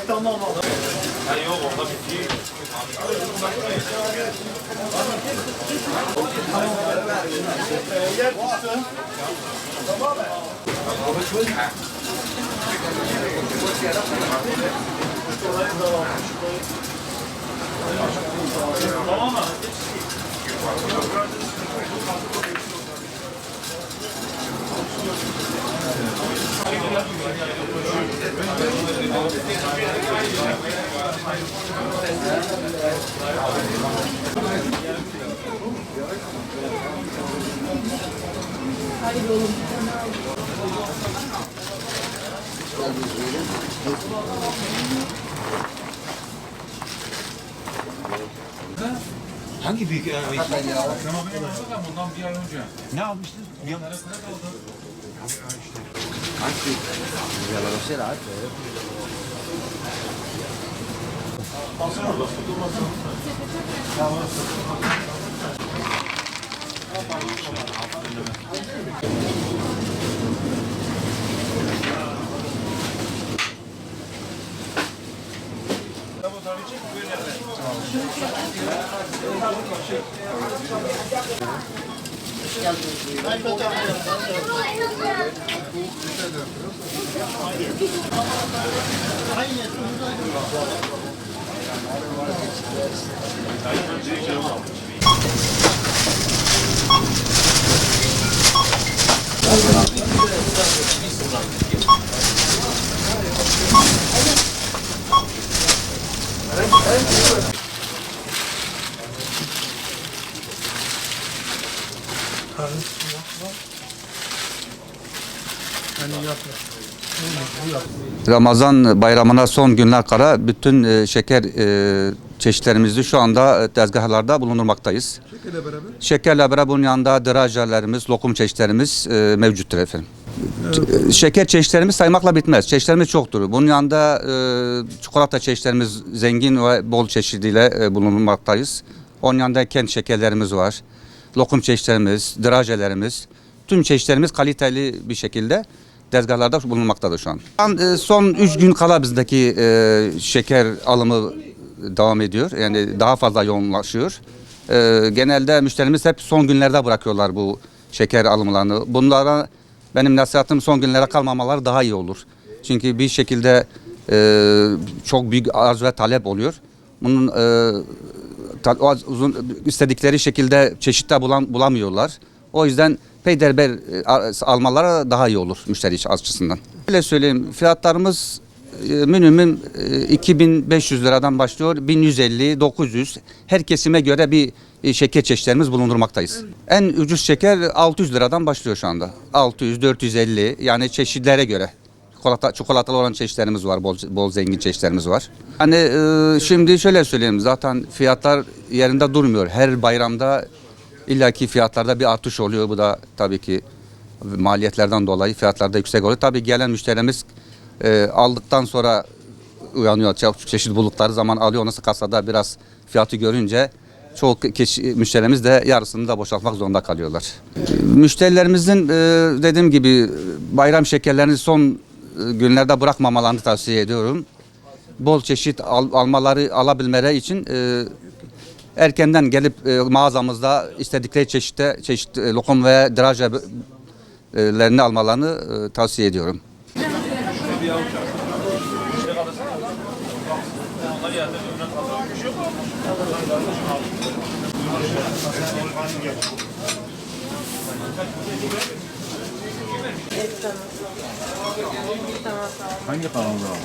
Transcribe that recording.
Tamam abi. Yok orada bitti. Yer düştü. Tamam mı? Tamam mı? Haydi oğlum. Hangi büyük araba için? Bundan bir ay önce. Ne almıştın? Biliyor musun? Hangi? Ramazan bayramına son günler kala bütün şeker çeşitlerimizi şu anda tezgahlarda bulundurmaktayız. Şekerle beraber? Şekerle beraber bunun yanında drajelerimiz, lokum çeşitlerimiz mevcuttur efendim. Şeker çeşitlerimiz saymakla bitmez. Çeşitlerimiz çoktur. Bunun yanında çikolata çeşitlerimiz zengin ve bol çeşidiyle bulunmaktayız. Onun yanında kent şekerlerimiz var. Lokum çeşitlerimiz, drajelerimiz, tüm çeşitlerimiz kaliteli bir şekilde tezgahlarda bulunmaktadır şu an. Son 3 gün kala bizdeki şeker alımı devam ediyor. Yani daha fazla yoğunlaşıyor. Genelde müşterimiz hep son günlerde bırakıyorlar bu şeker alımlarını. Bunlara benim nasihatım son günlere kalmamaları daha iyi olur. Çünkü bir şekilde çok büyük arz ve talep oluyor. Bunun istedikleri şekilde çeşitte bulamıyorlar. O yüzden peyderber almaları daha iyi olur müşteri açısından. Öyle söyleyeyim, fiyatlarımız minimum 2500 liradan başlıyor, 1150, 900. Her kesime göre bir şeker çeşitlerimiz bulundurmaktayız. En ucuz şeker 600 liradan başlıyor şu anda. 600, 450 yani çeşitlere göre. Çikolatalı olan çeşitlerimiz var, bol zengin çeşitlerimiz var. Hani şimdi şöyle söyleyeyim, zaten fiyatlar yerinde durmuyor. Her bayramda illaki fiyatlarda bir artış oluyor. Bu da tabii ki maliyetlerden dolayı fiyatlarda yüksek oluyor. Tabii gelen müşterimiz aldıktan sonra uyanıyor. Çeşit buldukları zaman alıyor. Nasıl kasada biraz fiyatı görünce çoğu müşterimiz de yarısını da boşaltmak zorunda kalıyorlar. Müşterilerimizin dediğim gibi bayram şekerlerini son günlerde bırakmamalarını tavsiye ediyorum. Bol çeşit alabilmeleri için erkenden gelip mağazamızda istedikleri çeşit lokum ve drajelerini almalarını tavsiye ediyorum. Hangi kanalda abi?